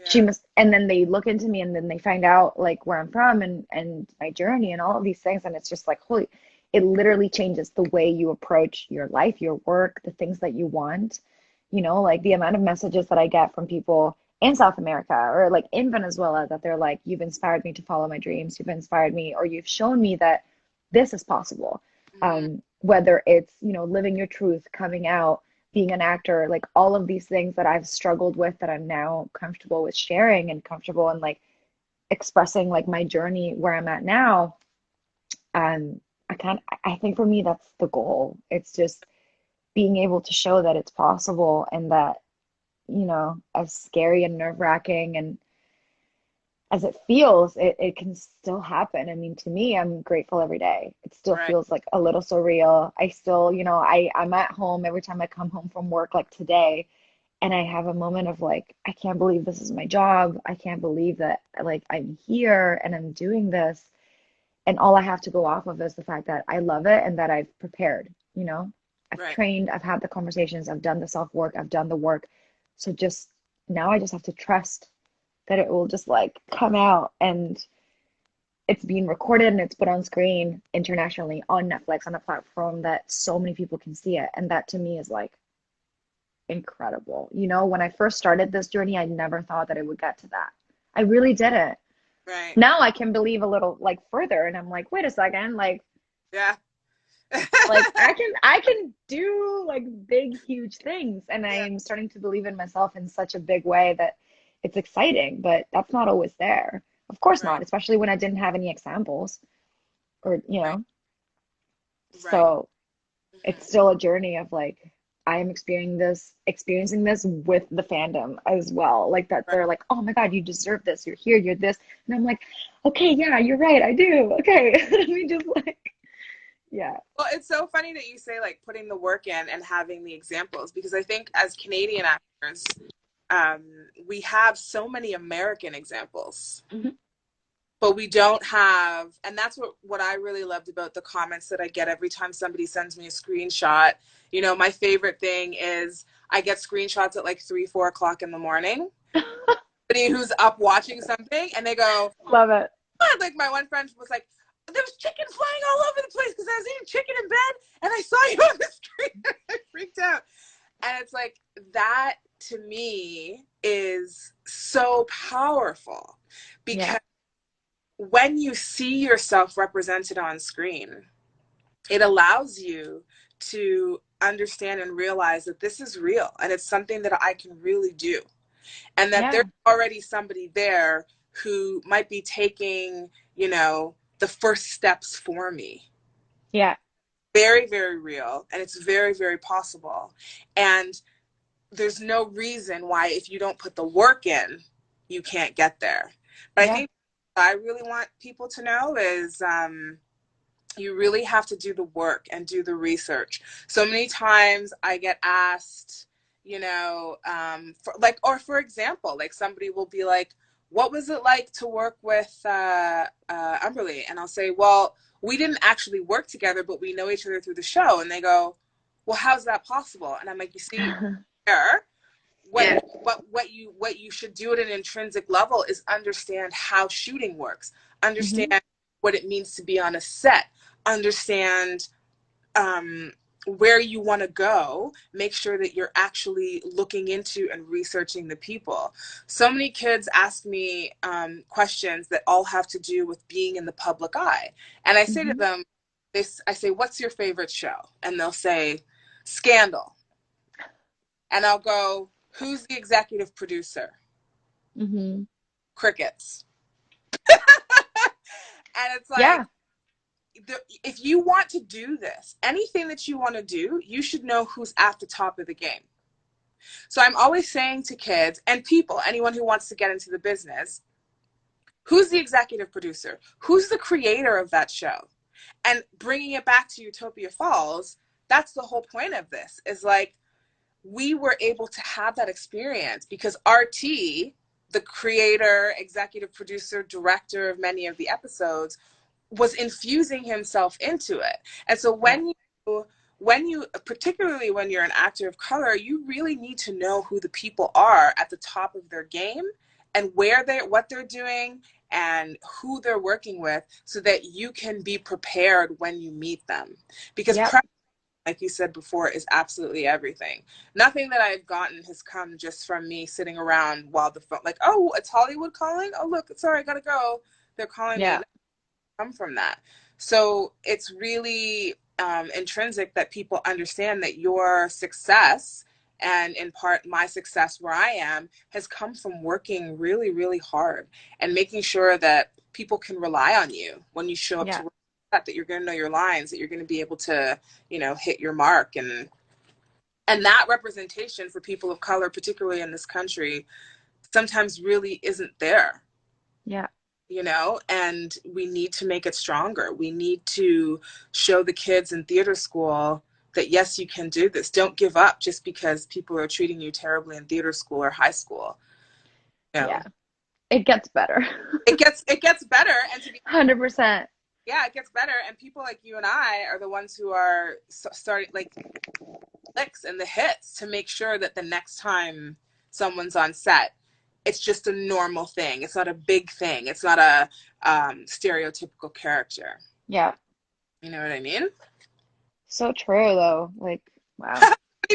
She Yeah, must, and then they look into me and then they find out like where I'm from and my journey and all of these things. And it's just like, holy, it literally changes the way you approach your life, your work, the things that you want. Like the amount of messages that I get from people in South America or like in Venezuela that they're like, you've inspired me to follow my dreams, you've inspired me, or you've shown me that this is possible. hmm, Whether it's, living your truth, coming out, being an actor, like all of these things that I've struggled with that I'm now comfortable with sharing and comfortable in like expressing like my journey where I'm at now. Um, I think for me that's the goal. It's just being able to show that it's possible and that, as scary and nerve-wracking and as it feels, it can still happen. I mean, to me, I'm grateful every day. It still right. feels like a little surreal. I still, I'm at home every time I come home from work, like today, and I have a moment of like, I can't believe this is my job. I can't believe that like I'm here and I'm doing this. And all I have to go off of is the fact that I love it and that I've prepared, you know? I've Right. trained, I've had the conversations, I've done the self-work, I've done the work. So just now I just have to trust that it will just like come out, and it's being recorded and it's put on screen internationally on Netflix on a platform that so many people can see it. And that to me is like incredible. You know, when I first started this journey, I never thought that it would get to that. I really didn't. Right. Now I can believe a little like further, and I'm like, wait a second, Yeah. like I can do like big huge things, and I Yeah. am starting to believe in myself in such a big way that it's exciting, but that's not always there. Of course Right. not, especially when I didn't have any examples or Right. Right. so it's Hmm. still a journey of like I am experiencing this with the fandom as well. Like that Right. they're like, oh my God, you deserve this. You're here, you're this. And I'm like, okay, yeah, you're right, I do. Okay. Let me just like, yeah. Well, it's so funny that you say like putting the work in and having the examples, because I think as Canadian actors, um, we have so many American examples, Mhm. but we don't have, and that's what I really loved about the comments that I get every time somebody sends me a screenshot. You know, my favorite thing is I get screenshots at like 3, 4 o'clock in the morning. Somebody who's up watching something, and they go, Love it. "What?" Like my one friend was like, "There was chicken flying all over the place because I was eating chicken in bed, and I saw you on the screen." I freaked out, and it's like that to me is so powerful, Yeah. because when you see yourself represented on screen, it allows you to understand and realize that this is real and it's something that I can really do. And that there's Yeah. already somebody there who might be taking, you know, the first steps for me. Yeah. Very, very real. And it's very, very possible. And there's no reason why, if you don't put the work in, you can't get there. But I Yeah. think what I really want people to know is you really have to do the work and do the research. So many times I get asked, you know, for example, like somebody will be like, what was it like to work with Humberly? And I'll say, well, we didn't actually work together, but we know each other through the show. And they go, well, how's that possible? And I'm like, you see, there, Yeah. what you should do at an intrinsic level is understand how shooting works, Hmm. understand what it means to be on a set, understand where you want to go, make sure that you're actually looking into and researching the people. So many kids ask me questions that all have to do with being in the public eye. And I say to Hmm. them, I say, what's your favorite show? And they'll say, Scandal. And I'll go, who's the executive producer? Hmm. Crickets. And it's Yeah. like, if you want to do this, anything that you want to do, you should know who's at the top of the game. So I'm always saying to kids and people, anyone who wants to get into the business, who's the executive producer? Who's the creator of that show? And bringing it back to Utopia Falls, that's the whole point of this, is like, we were able to have that experience because RT, the creator, executive producer, director of many of the episodes, was infusing himself into it. And so Yeah. when you particularly when you're an actor of color, you really need to know who the people are at the top of their game and what they're doing and who they're working with, so that you can be prepared when you meet them, because Yep. like you said before, is absolutely everything. Nothing that I've gotten has come just from me sitting around while the phone, like, oh, it's Hollywood calling, oh look, sorry, I gotta go, they're calling me. Yeah. Come from that. So it's really intrinsic that people understand that your success, and in part my success where I am, has come from working really, really hard and making sure that people can rely on you when you show up to Yeah. work, that you're going to know your lines, that you're going to be able to, you know, hit your mark. And that representation for people of color, particularly in this country, sometimes really isn't there, Yeah. you know, and we need to make it stronger. We need to show the kids in theater school that yes, you can do this. Don't give up just because people are treating you terribly in theater school or high school. You Yeah. know, It gets better. it gets better, and to be 100%. yeah, it gets better. And people like you and I are the ones who are starting like clicks and the hits to make sure that the next time someone's on set, it's just a normal thing. It's not a big thing. It's not a stereotypical character. Yeah. You know what I mean? So true though. Like, wow.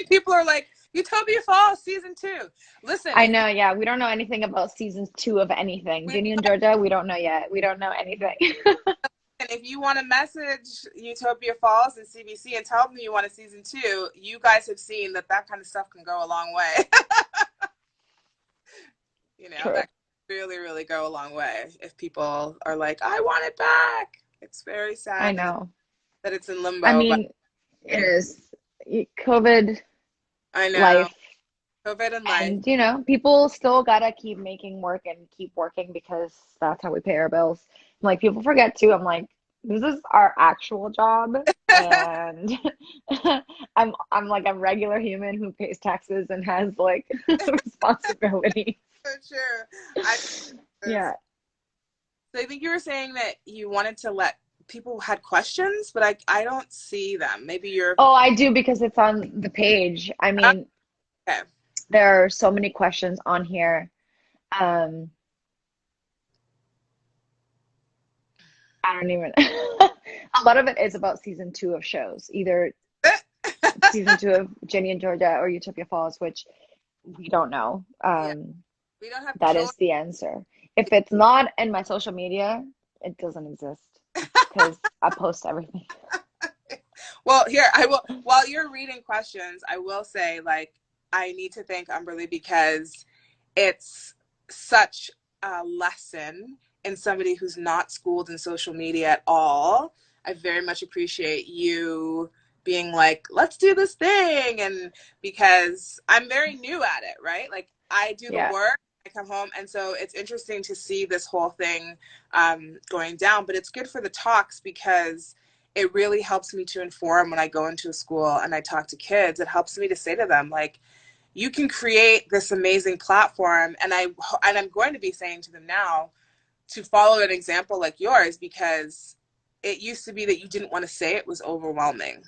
People are like, Utopia Falls season 2. Listen, I know, yeah. We don't know anything about season 2 of anything. we, Ginny and Georgia, we don't know yet. We don't know anything. and if you want to message Utopia Falls and CBC and tell them you want a season 2, you guys have seen that that kind of stuff can go a long way. You know, True. that can really, really go a long way if people are like, I want it back. It's very sad I know. that it's in limbo. I But mean, it is COVID I know. life. COVID and life. And, you know, people still gotta keep making work and keep working because that's how we pay our bills. Like, people forget too. I'm like, this is our actual job, and I'm like a regular human who pays taxes and has like responsibility. For sure. Yeah. So I think you were saying that you wanted to let people had questions, but I don't see them. Maybe you're Oh, I do because it's on the page. I mean, okay. there are so many questions on here. I don't even. A lot of it is about season 2 of shows, either season 2 of Ginny and Georgia or Utopia Falls, which we don't know. Yeah. We don't have That control. is the answer. If it's not in my social media, it doesn't exist because I post everything. Well, here I will. While you're reading questions, I will say, like, I need to thank Humberly because it's such a lesson in somebody who's not schooled in social media at all. I very much appreciate you being like, let's do this thing. And because I'm very new at it, right? Like, I do the Yeah. work, I come home. And so it's interesting to see this whole thing going down. But it's good for the talks because it really helps me to inform when I go into a school and I talk to kids. It helps me to say to them, like, you can create this amazing platform. And I'm going to be saying to them now to follow an example like yours, because it used to be that you didn't want to say it was overwhelming.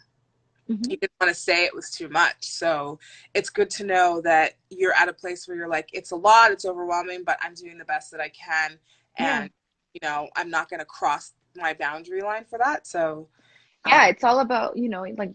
Mm-hmm. You didn't want to say it was too much. So it's good to know that you're at a place where you're like, it's a lot, it's overwhelming, but I'm doing the best that I can. And, you know, I'm not going to cross my boundary line for that. So, Yeah, it's all about, you know, like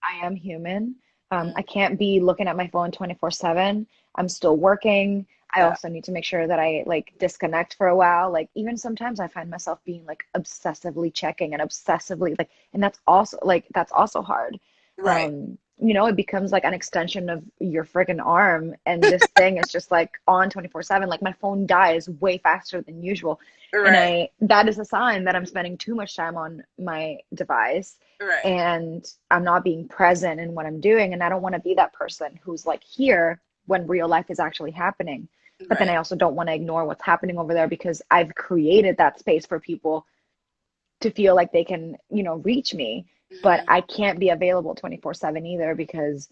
I am human. I can't be looking at my phone 24/7. I'm still working. I also need to make sure that I like disconnect for a while. Like even sometimes I find myself being like obsessively checking and obsessively like, and that's also hard. right. You know, it becomes like an extension of your friggin' arm, and this thing is just like on 24/7. Like my phone dies way faster than usual. Right. And that is a sign that I'm spending too much time on my device Right. and I'm not being present in what I'm doing. And I don't want to be that person who's like here when real life is actually happening. But then I also don't want to ignore what's happening over there because I've created that space for people to feel like they can, you know, reach me. But I can't be available 24/7 either because,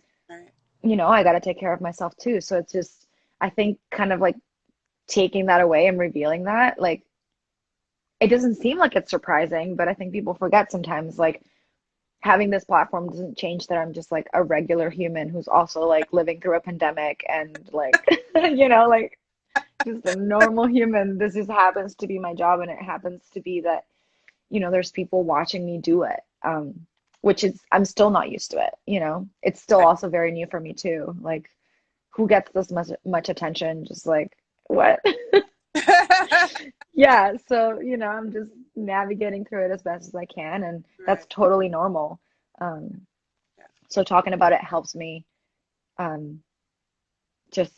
you know, I got to take care of myself too. So it's just, I think kind of like taking that away and revealing that, like, it doesn't seem like it's surprising, but I think people forget sometimes, like, having this platform doesn't change that I'm just like a regular human who's also like living through a pandemic and like, you know, like just a normal human. This just happens to be my job, and it happens to be that, you know, there's people watching me do it, which is, I'm still not used to it, you know. It's still also very new for me too. Like, who gets this much attention? Just like, what? Yeah, so, you know, I'm just navigating through it as best as I can, and that's totally normal. So talking about it helps me just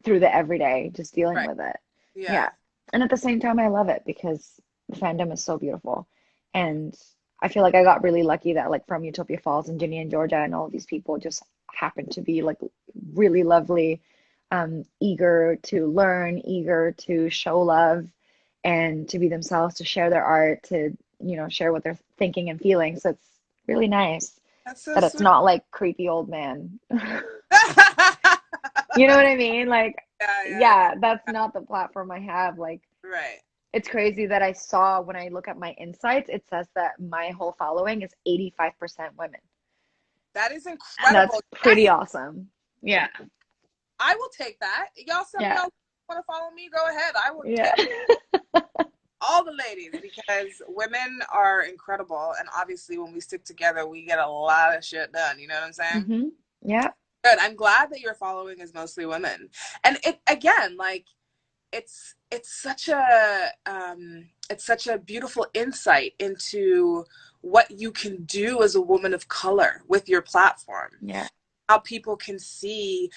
through the everyday, just dealing with it. Yeah. And at the same time, I love it because the fandom is so beautiful. And I feel like I got really lucky that like from Utopia Falls and Ginny and Georgia and all of these people just happened to be like really lovely, eager to learn, eager to show love and to be themselves, to share their art, to, you know, share what they're thinking and feeling. So it's really nice that it's not like creepy old man. You know what I mean? Like, yeah, that's not the platform I have. Like, It's crazy that I saw when I look at my insights, it says that my whole following is 85% women. That is And that's incredible. pretty Yes, awesome. Yeah. I will take that. Y'all, some of Yeah. y'all want to follow me? Go ahead. I will Yeah. take all the ladies because women are incredible. And obviously, when we stick together, we get a lot of shit done. You know what I'm saying? Yeah. Good. I'm glad that your following is mostly women. And it, again, like, it's such a beautiful insight into what you can do as a woman of color with your platform. Yeah. How people can see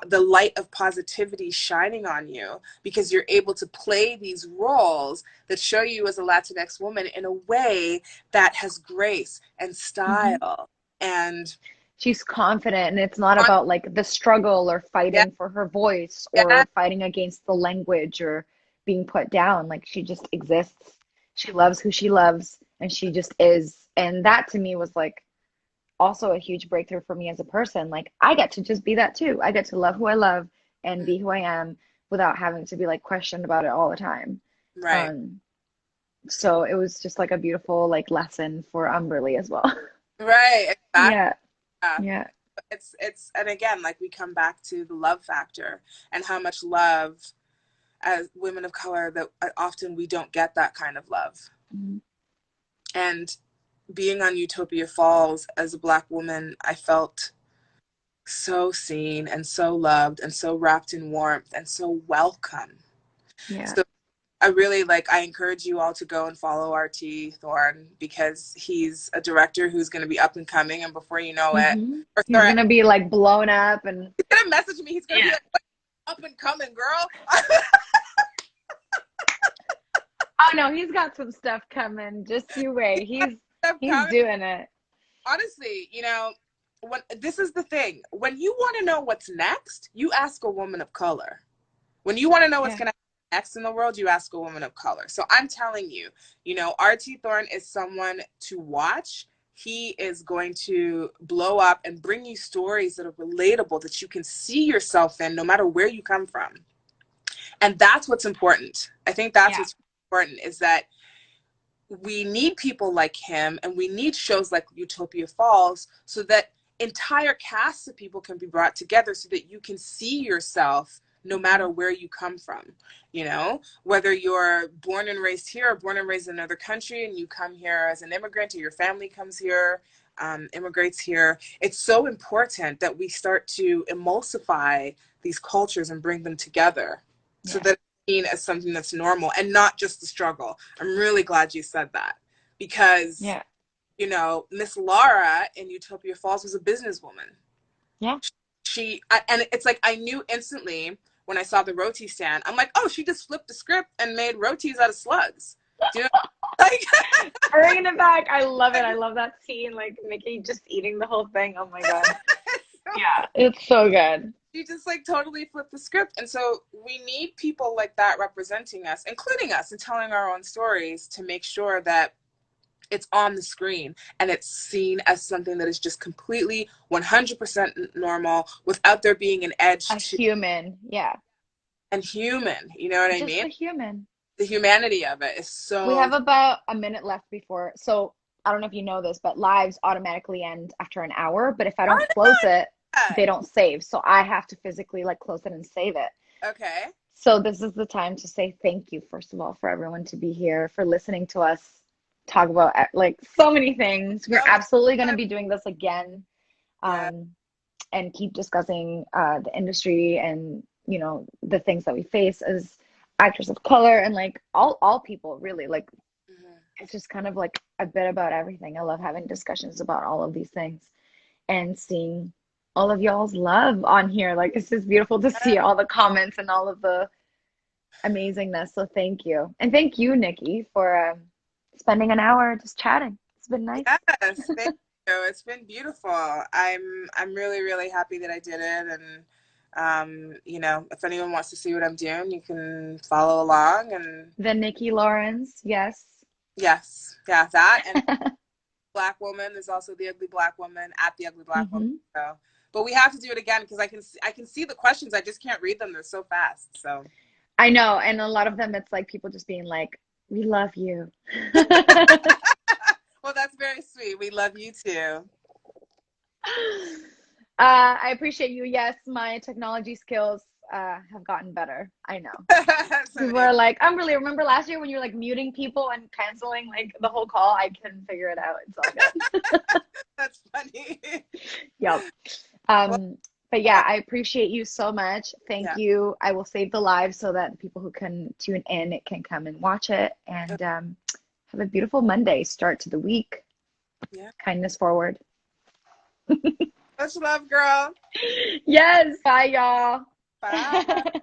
the light of positivity shining on you because you're able to play these roles that show you as a Latinx woman in a way that has grace and style and She's confident, and it's not about like the struggle or yeah, fighting for her voice yeah, or fighting against the language or being put down. Like she just exists. She loves who she loves, and she just is. And that to me was like also a huge breakthrough for me as a person. Like I get to just be that too. I get to love who I love and be who I am without having to be like questioned about it all the time. right, Um, so it was just like a beautiful like lesson for Umberly as well. right, exactly. Yeah, Yeah. yeah. It's and again, like we come back to the love factor and how much love as women of color that often we don't get that kind of love. Mhm. And being on Utopia Falls as a Black woman, I felt so seen and so loved and so wrapped in warmth and so welcome. Yeah. So I really I encourage you all to go and follow RT Thorne because he's a director who's going to be up and coming, and before you know it, or He's sorry, gonna be like blown up and he's going to message me. He's going to be yeah. like, up and coming, girl. Oh no, he's got some stuff coming. Just you wait. He's doing it. Honestly, this is the thing. When you want to know what's next, you ask a woman of color. When you want to know what's Yeah. going to happen next in the world, you ask a woman of color. So I'm telling you, RT Thorne is someone to watch. He is going to blow up and bring you stories that are relatable, that you can see yourself in no matter where you come from. And that's what's important. I think that's Yeah. what's important is that we need people like him and we need shows like Utopia Falls so that entire casts of people can be brought together so that you can see yourself no matter where you come from, whether you're born and raised here or born and raised in another country and you come here as an immigrant or your family comes here, immigrates here. It's so important that we start to emulsify these cultures and bring them together so Yeah. that seen as something that's normal and not just the struggle. I'm really glad you said that because, Yeah. Miss Laura in Utopia Falls was a businesswoman. Yeah. And it's like I knew instantly when I saw the roti stand. I'm like, oh, she just flipped the script and made rotis out of slugs. Do you know? Like, Bringing it back. I love it. I love that scene. Like Mickey just eating the whole thing. Oh my God. Yeah. It's so good. she just totally flipped the script. And so we need people like that representing us, including us, and telling our own stories to make sure that it's on the screen and it's seen as something that is just completely 100% normal without there being an edge A to human. Yeah. and human. You know what I Just mean? a human. The humanity of it is We so have about a minute left before. So I don't know if you know this, but lives automatically end after an hour. But if I don't close it, they don't save. So I have to physically like close it and save it. okay. So this is the time to say thank you, first of all, for everyone to be here, for listening to us talk about like so many things. We're absolutely going to be doing this again, Yeah. and keep discussing the industry and the things that we face as actors of color and like all people really like. It's just kind of like a bit about everything. I love having discussions about all of these things and seeing all of y'all's love on here. Like it's just beautiful to see all the comments and all of the amazingness. So thank you. And thank you, Nikki, for spending an hour just chatting. It's been nice. Yes, thank you. It's been beautiful. I'm really, really happy that I did it. And if anyone wants to see what I'm doing, you can follow along and The Nicky Lawrence, yes. yes, yeah, that and Black woman. There's also the Ugly Black Woman at the Ugly Black Woman. So, but we have to do it again because I can see the questions. I just can't read them. They're so fast. So I know, and a lot of them, it's like people just being like, "We love you." Well, that's very sweet. We love you too. I appreciate you. Yes, my technology skills have gotten better. I know. So People are like, I'm really, remember last year when you were like muting people and canceling like the whole call? I can figure it out. It's all good. that's funny. Yep. Well, But yeah, I appreciate you so much. Thank yeah. you. I will save the live so that people who can tune in can come and watch it. And have a beautiful Monday start to the week. Yeah. Kindness forward. Much love, girl. Yes. Bye, y'all. Bye.